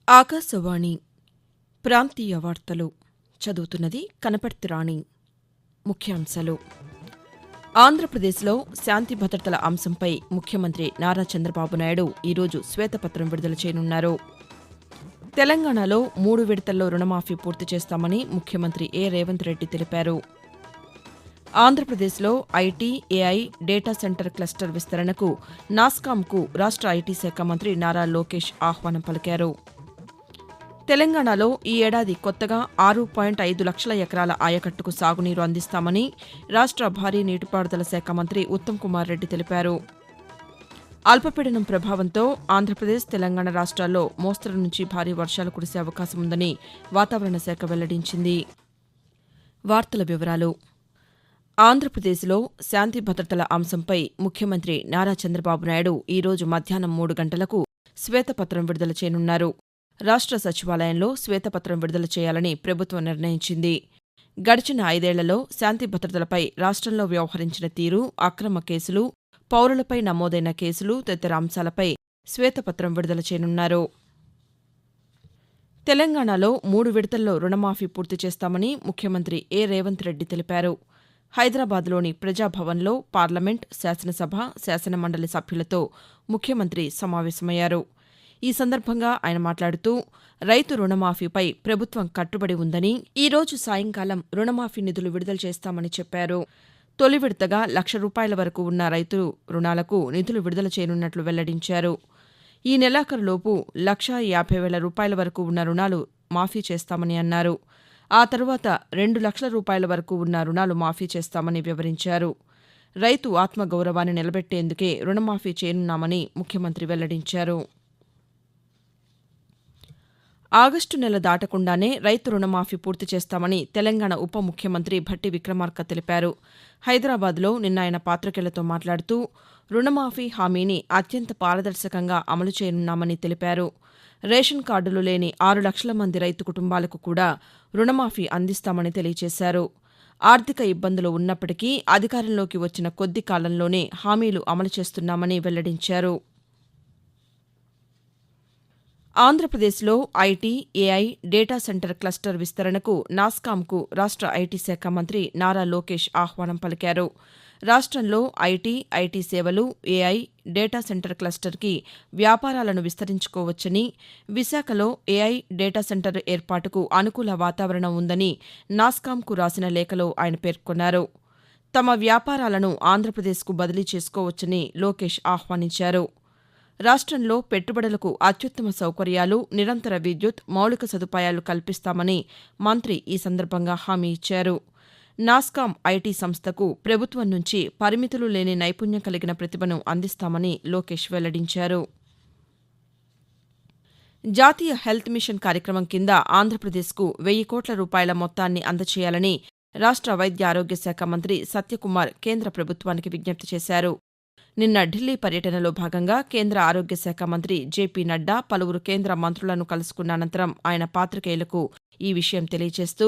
ఆకాశవాణి ప్రాంతీయ వార్తలు చదువుతున్నది కనపర్తి రాణి. ముఖ్యాంశాలు. ఆంధ్రప్రదేశ్లో శాంతి భద్రతల అంశంపై ముఖ్యమంత్రి నారా చంద్రబాబు నాయుడు ఈరోజు శ్వేతపత్రం విడుదల చేయనున్నారు. తెలంగాణలో 3 విడతల్లో రుణమాఫీ పూర్తి చేస్తామని ముఖ్యమంత్రి రేవంత్ రెడ్డి తెలిపారు. ఆంధ్రప్రదేశ్లో IT, AI, data centre cluster విస్తరణకు నాస్కామ్కు రాష్ట్ర ఐటీ శాఖ మంత్రి నారా లోకేష్ ఆహ్వానం పలికారు. తెలంగాణలో ఈ ఏడాది కొత్తగా 6.5 లక్షల ఎకరాల ఆయకట్టుకు సాగునీరు అందిస్తామని రాష్ట్ర భారీ నీటిపారుదల శాఖ మంత్రి ఉత్తమ్ కుమార్ రెడ్డి తెలిపారు. అల్పపీడనం ప్రభావంతో ఆంధ్రప్రదేశ్, తెలంగాణ రాష్ట్రాల్లో మోస్తరు నుంచి భారీ వర్షాలు కురిసే అవకాశం ఉందని వాతావరణ శాఖ వెల్లడించింది. వార్తల వివరాలు. ఆంధ్రప్రదేశ్లో శాంతి భద్రతల అంశంపై ముఖ్యమంత్రి నారా చంద్రబాబు నాయుడు ఈరోజు మధ్యాహ్నం 3 గంటలకు శ్వేతపత్రం విడుదల చేయనున్నారు. రాష్ట్ర సచివాలయంలో శ్వేతపత్రం విడుదల చేయాలని ప్రభుత్వం నిర్ణయించింది. గడిచిన 5 ఏళ్లలో శాంతి భద్రతలపై రాష్ట్రంలో వ్యవహరించిన తీరు, అక్రమ కేసులు, పౌరులపై నమోదైన కేసులు తదితర అంశాలపై శ్వేతపత్రం విడుదల చేయనున్నారు. తెలంగాణలో 3 విడతల్లో రుణమాఫీ పూర్తి చేస్తామని ముఖ్యమంత్రి రేవంత్ రెడ్డి తెలిపారు. హైదరాబాద్లోని ప్రజాభవన్లో పార్లమెంట్, శాసనసభ, శాసనమండలి సభ్యులతో ముఖ్యమంత్రి సమావేశమయ్యారు. ఈ సందర్భంగా ఆయన మాట్లాడుతూ రైతు రుణమాఫీపై ప్రభుత్వం కట్టుబడి ఉందని, ఈ రోజు సాయంకాలం రుణమాఫీ నిధులు విడుదల చేస్తామని చెప్పారు. తొలి విడతగా ₹1,00,000 వరకు ఉన్న రైతు రుణాలకు నిధులు విడుదల చేయనున్నట్లు వెల్లడించారు. ఈ నెలాఖరులోపు ₹1,50,000 వరకు ఉన్న రుణాలు మాఫీ చేస్తామని అన్నారు. ఆ తరువాత ₹2,00,000 వరకు ఉన్న రుణాలు మాఫీ చేస్తామని వివరించారు. రైతు ఆత్మగౌరవాన్ని నిలబెట్టేందుకే రుణమాఫీ చేయనున్నామని ముఖ్యమంత్రి వెల్లడించారు. ఆగస్టు నెల దాటకుండానే రైతు రుణమాఫీ పూర్తి చేస్తామని తెలంగాణ ఉప ముఖ్యమంత్రి భట్టి విక్రమార్క తెలిపారు. హైదరాబాద్లో నిన్న ఆయన పాతికేయులతో మాట్లాడుతూ రుణమాఫీ హామీని అత్యంత పారదర్శకంగా అమలు చేయనున్నామని తెలిపారు. రేషన్ కార్డులు లేని 6 లక్షల మంది రైతు కుటుంబాలకు కూడా రుణమాఫీ అందిస్తామని తెలియజేశారు. ఆర్థిక ఇబ్బందులు ఉన్నప్పటికీ అధికారంలోకి వచ్చిన కొద్ది కాలంలోనే హామీలు అమలు చేస్తున్నామని వెల్లడించారు. ఆంధ్రప్రదేశ్లో IT, AI, data centre cluster విస్తరణకు నాస్కామ్కు రాష్ట్ర ఐటీ శాఖ మంత్రి నారా లోకేష్ ఆహ్వానం పలికారు. రాష్ట్రంలో ఐటీ సేవలు, ఏఐ, డేటా సెంటర్ క్లస్టర్కి వ్యాపారాలను విస్తరించుకోవచ్చని, విశాఖలో ఏఐ డేటా సెంటర్ ఏర్పాటుకు అనుకూల వాతావరణం ఉందని నాస్కామ్కు రాసిన లేఖలో ఆయన పేర్కొన్నారు. తమ వ్యాపారాలను ఆంధ్రప్రదేశ్కు బదిలీ చేసుకోవచ్చని లోకేష్ ఆహ్వానించారు. రాష్ట్రంలో పెట్టుబడులకు అత్యుత్తమ సౌకర్యాలు, నిరంతర విద్యుత్, మౌలిక సదుపాయాలు కల్పిస్తామని మంత్రి ఈ సందర్భంగా హామీ ఇచ్చారు. నాస్కామ్ ఐటీ సంస్థకు ప్రభుత్వం నుంచి పరిమితులు లేని నైపుణ్యం కలిగిన ప్రతిభను అందిస్తామని లోకేష్ వెల్లడించారు. జాతీయ హెల్త్ మిషన్ కార్యక్రమం కింద ఆంధ్రప్రదేశ్కు ₹1,000 కోట్ల మొత్తాన్ని అందజేయాలని రాష్ట్ర వైద్య ఆరోగ్య శాఖ మంత్రి సత్యకుమార్ కేంద్ర ప్రభుత్వానికి విజ్ఞప్తి చేశారు. నిన్న ఢిల్లీ పర్యటనలో భాగంగా కేంద్ర ఆరోగ్య శాఖ మంత్రి జేపీ నడ్డా పలువురు కేంద్ర మంత్రులను కలుసుకున్న అనంతరం ఆయన పాతికేయులకు ఈ విషయం తెలియజేస్తూ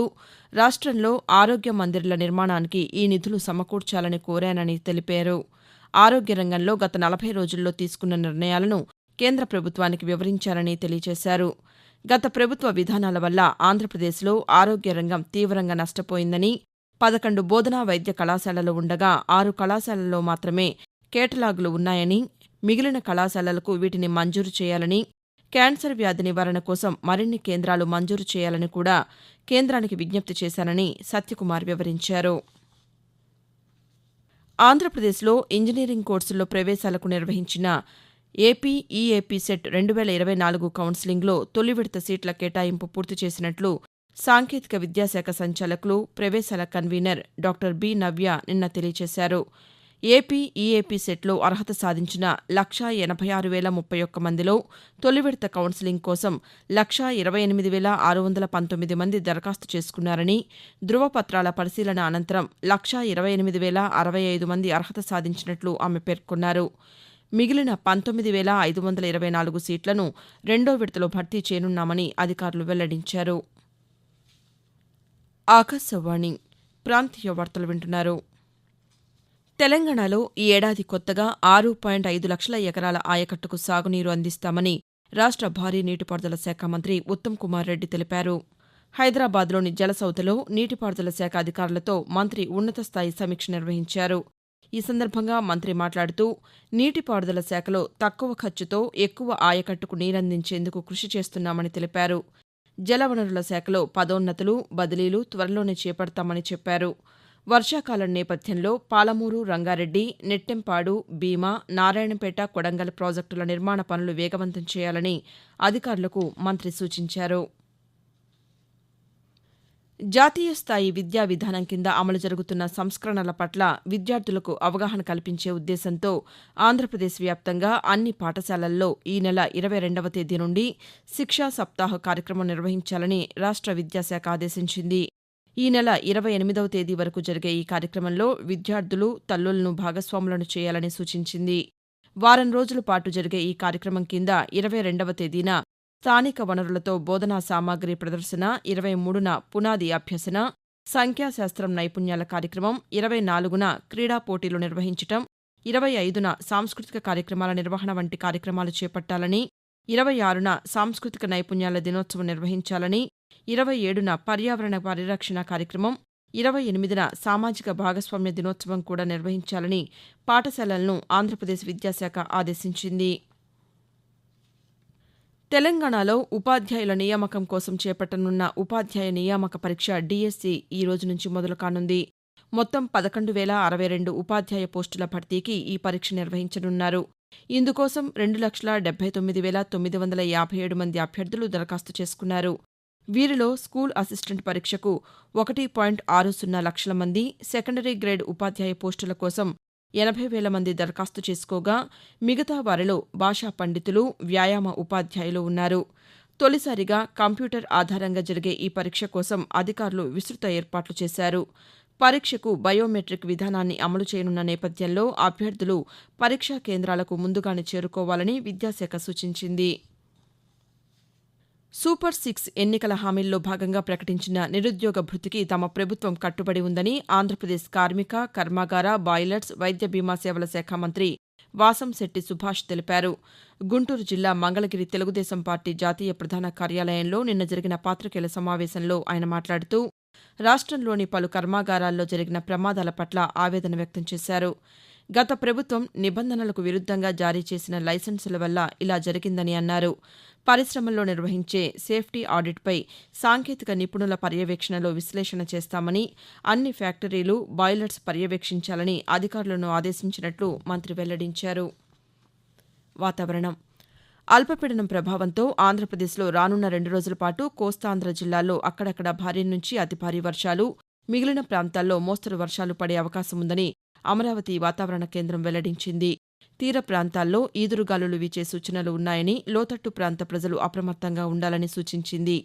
రాష్ట్రంలో ఆరోగ్య మందిర్ల నిర్మాణానికి ఈ నిధులు సమకూర్చాలని కోరానని తెలిపారు. ఆరోగ్య రంగంలో గత 40 రోజుల్లో తీసుకున్న నిర్ణయాలను కేంద్ర ప్రభుత్వానికి వివరించారని తెలియజేశారు. గత ప్రభుత్వ విధానాల వల్ల ఆంధ్రప్రదేశ్లో ఆరోగ్య రంగం తీవ్రంగా నష్టపోయిందని, 11 బోధనా వైద్య కళాశాలలు ఉండగా 6 కళాశాలల్లో మాత్రమే కేటలాగులు ఉన్నాయని, మిగిలిన కళాశాలలకు వీటిని మంజూరు చేయాలని, క్యాన్సర్ వ్యాధి నివారణ కోసం మరిన్ని కేంద్రాలు మంజూరు చేయాలని కూడా కేంద్రానికి విజ్ఞప్తి చేశానని సత్యకుమార్ వివరించారు. ఆంధ్రప్రదేశ్లో ఇంజనీరింగ్ కోర్సుల్లో ప్రవేశాలకు నిర్వహించిన ఈఏపీ సెట్ 2024 కౌన్సిలింగ్లో తొలి విడత సీట్ల కేటాయింపు పూర్తి చేసినట్లు సాంకేతిక విద్యాశాఖ సంచాలకులు, ప్రవేశాల కన్వీనర్ డాక్టర్ బి. నవ్య నిన్న తెలియజేశారు. ఈఏపీ సెట్లో అర్హత సాధించిన 1,86,031 మందిలో తొలి విడత కౌన్సిలింగ్ కోసం 1,28,619 మంది దరఖాస్తు చేసుకున్నారని, ధృవపత్రాల పరిశీలన అనంతరం 1,28,065 మంది అర్హత సాధించినట్లు ఆమె పేర్కొన్నారు. మిగిలిన 19,524 సీట్లను రెండో విడతలో భర్తీ చేయనున్నామని అధికారులు వెల్లడించారు. ఆకాశవాణి ప్రాంతీయ వార్తలు వింటున్నారు. తెలంగాణలో ఈ ఏడాది కొత్తగా 6.5 లక్షల ఎకరాల ఆయకట్టుకు సాగునీరు అందిస్తామని రాష్ట్ర భారీ నీటిపారుదల శాఖ మంత్రి ఉత్తమ్ కుమార్ రెడ్డి తెలిపారు. హైదరాబాద్లోని జలసౌధలో నీటిపారుదల శాఖ అధికారులతో మంత్రి ఉన్నతస్థాయి సమీక్ష నిర్వహించారు. ఈ సందర్భంగా మంత్రి మాట్లాడుతూ నీటిపారుదల శాఖలో తక్కువ ఖర్చుతో ఎక్కువ ఆయకట్టుకు నీరందించేందుకు కృషి చేస్తున్నామని తెలిపారు. జలవనరుల శాఖలో పదోన్నతులు, బదిలీలు త్వరలోనే చేపడతామని చెప్పారు. వర్షాకాలం నేపథ్యంలో పాలమూరు, రంగారెడ్డి, నెట్టెంపాడు, భీమా, నారాయణపేట, కొడంగల్ ప్రాజెక్టుల నిర్మాణ పనులు వేగవంతం చేయాలని అధికారులకు మంత్రి సూచించారు. జాతీయ స్థాయి విద్యా విధానం కింద అమలు జరుగుతున్న సంస్కరణల పట్ల విద్యార్థులకు అవగాహన కల్పించే ఉద్దేశంతో ఆంధ్రప్రదేశ్ వ్యాప్తంగా అన్ని పాఠశాలల్లో ఈ నెల 22వ తేదీ నుండి శిక్షా సప్తాహ కార్యక్రమం నిర్వహించాలని రాష్ట్ర విద్యాశాఖ ఆదేశించింది. ఈ నెల 28వ తేదీ వరకు జరిగే ఈ కార్యక్రమంలో విద్యార్థులు, తల్లులను భాగస్వాములను చేయాలని సూచించింది. వారం రోజుల పాటు జరిగే ఈ కార్యక్రమం కింద 22వ తేదీన స్థానిక వనరులతో బోధనా సామాగ్రి ప్రదర్శన, 23న పునాది అభ్యసన, సంఖ్యాశాస్త్రం నైపుణ్యాల కార్యక్రమం, 24న క్రీడా పోటీలు నిర్వహించటం, 25న సాంస్కృతిక కార్యక్రమాల నిర్వహణ వంటి కార్యక్రమాలు చేపట్టాలని, 26న సాంస్కృతిక నైపుణ్యాల దినోత్సవం నిర్వహించాలని, 27న పర్యావరణ పరిరక్షణ కార్యక్రమం, 28న సామాజిక భాగస్వామ్య దినోత్సవం కూడా నిర్వహించాలని పాఠశాలలను ఆంధ్రప్రదేశ్ విద్యాశాఖ ఆదేశించింది. తెలంగాణలో ఉపాధ్యాయుల నియామకం కోసం చేపట్టనున్న ఉపాధ్యాయ నియామక పరీక్ష డీఎస్సీ ఈ రోజు నుంచి మొదలు కానుంది. మొత్తం 11,062 ఉపాధ్యాయ పోస్టుల భర్తీకి ఈ పరీక్ష నిర్వహించనున్నారు. ఇందుకోసం 2,79,957 మంది అభ్యర్థులు దరఖాస్తు చేసుకున్నారు. వీరిలో స్కూల్ అసిస్టెంట్ పరీక్షకు 1.60 లక్షల మంది, సెకండరీ గ్రేడ్ ఉపాధ్యాయ పోస్టుల కోసం 80,000 మంది దరఖాస్తు చేసుకోగా మిగతా వారిలో భాషా పండితులు, వ్యాయామ ఉపాధ్యాయులు ఉన్నారు. తొలిసారిగా కంప్యూటర్ ఆధారంగా జరిగే ఈ పరీక్ష కోసం అధికారులు విస్తృత ఏర్పాట్లు చేశారు. పరీక్షకు బయోమెట్రిక్ విధానాన్ని అమలు చేయనున్న నేపథ్యంలో అభ్యర్థులు పరీక్షా కేంద్రాలకు ముందుగానే చేరుకోవాలని విద్యాశాఖ సూచించింది. సూపర్ 6 ఎన్నికల హామీల్లో భాగంగా ప్రకటించిన నిరుద్యోగ భృతికి తమ ప్రభుత్వం కట్టుబడి ఉందని ఆంధ్రప్రదేశ్ కార్మిక, కర్మాగార, బాయిలర్స్, వైద్య బీమా సేవల శాఖ మంత్రి వాసంశెట్టి సుభాష్ తెలిపారు. గుంటూరు జిల్లా మంగళగిరి తెలుగుదేశం పార్టీ జాతీయ ప్రధాన కార్యాలయంలో నిన్న జరిగిన పాతికేయుల సమావేశంలో ఆయన మాట్లాడుతూ రాష్ట్రంలోని పలు కర్మాగారాల్లో జరిగిన ప్రమాదాల పట్ల ఆవేదన వ్యక్తం చేశారు. గత ప్రభుత్వం నిబంధనలకు విరుద్ధంగా జారీ చేసిన లైసెన్సుల వల్ల ఇలా జరిగిందని అన్నారు. పరిశ్రమల్లో నిర్వహించే సేఫ్టీ ఆడిట్పై సాంకేతిక నిపుణుల పర్యవేక్షణలో విశ్లేషణ చేస్తామని, అన్ని ఫ్యాక్టరీలు, బాయిలర్స్ పర్యవేక్షించాలని అధికారులను ఆదేశించినట్లు మంత్రి వెల్లడించారు. వాతావరణం. అల్పపీడనం ప్రభావంతో ఆంధ్రప్రదేశ్లో రానున్న 2 రోజుల పాటు కోస్తాంధ్ర జిల్లాల్లో అక్కడక్కడ భారీ నుంచి అతి భారీ వర్షాలు, మిగిలిన ప్రాంతాల్లో మోస్తరు వర్షాలు పడే అవకాశం ఉందని అమరావతి వాతావరణ కేంద్రం వెల్లడించింది. తీర ప్రాంతాల్లో ఈదురుగాలులు వీచే సూచనలు ఉన్నాయని, లోతట్టు ప్రాంత ప్రజలు అప్రమత్తంగా ఉండాలని సూచించింది.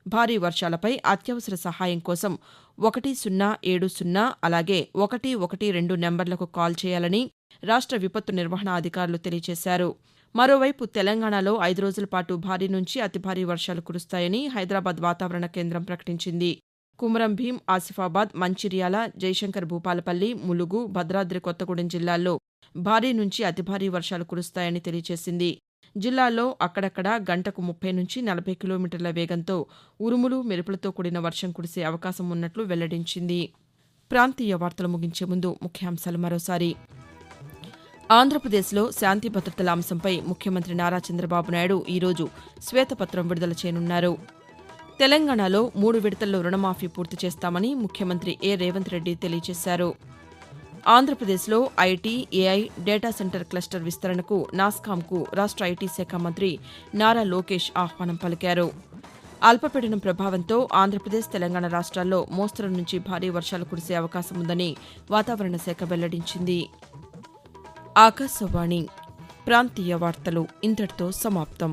భారీ వర్షాలపై అత్యవసర సహాయం కోసం 1070 అలాగే 112 నెంబర్లకు కాల్ చేయాలని రాష్ట్ర విపత్తు నిర్వహణ అధికారులు తెలియజేశారు. మరోవైపు తెలంగాణలో 5 రోజుల పాటు భారీ నుంచి అతి భారీ వర్షాలు కురుస్తాయని హైదరాబాద్ వాతావరణ కేంద్రం ప్రకటించింది. కుమరం భీం, ఆసిఫాబాద్, మంచిర్యాల, జయశంకర్ భూపాలపల్లి, ములుగు, భద్రాద్రి కొత్తగూడెం జిల్లాల్లో భారీ నుంచి అతి భారీ వర్షాలు కురుస్తాయని తెలియజేసింది. జిల్లాలో అక్కడక్కడ గంటకు 30 నుంచి 40 కిలోమీటర్ల వేగంతో ఉరుములు, మెరుపులతో కూడిన వర్షం కురిసే అవకాశం ఉన్నట్లు వెల్లడించింది. ప్రాంతీయ వార్తలు ముగించే ముందు ముఖ్యాంశాలు మరోసారి. ఆంధ్రప్రదేశ్లో శాంతి భద్రతల అంశంపై ముఖ్యమంత్రి నారా చంద్రబాబు నాయుడు ఈరోజు శ్వేతపత్రం విడుదల చేయనున్నారు. తెలంగాణలో 3 విడతల్లో రుణమాఫీ పూర్తి చేస్తామని ముఖ్యమంత్రి రేవంత్ రెడ్డి తెలియజేశారు. ఆంధ్రప్రదేశ్లో IT, AI, data centre cluster విస్తరణకు నాస్కామ్కు రాష్ట్ర ఐటీ శాఖ మంత్రి నారా లోకేష్ ఆహ్వానం పలికారు. అల్పపీడనం ప్రభావంతో ఆంధ్రప్రదేశ్, తెలంగాణ రాష్ట్రాల్లో మోస్తరు నుంచి భారీ వర్షాలు కురిసే అవకాశం ఉందని వాతావరణ శాఖ వెల్లడించింది. ఆకాశవాణి ప్రాంతీయ వార్తలు ఇంతటితో సమాప్తం.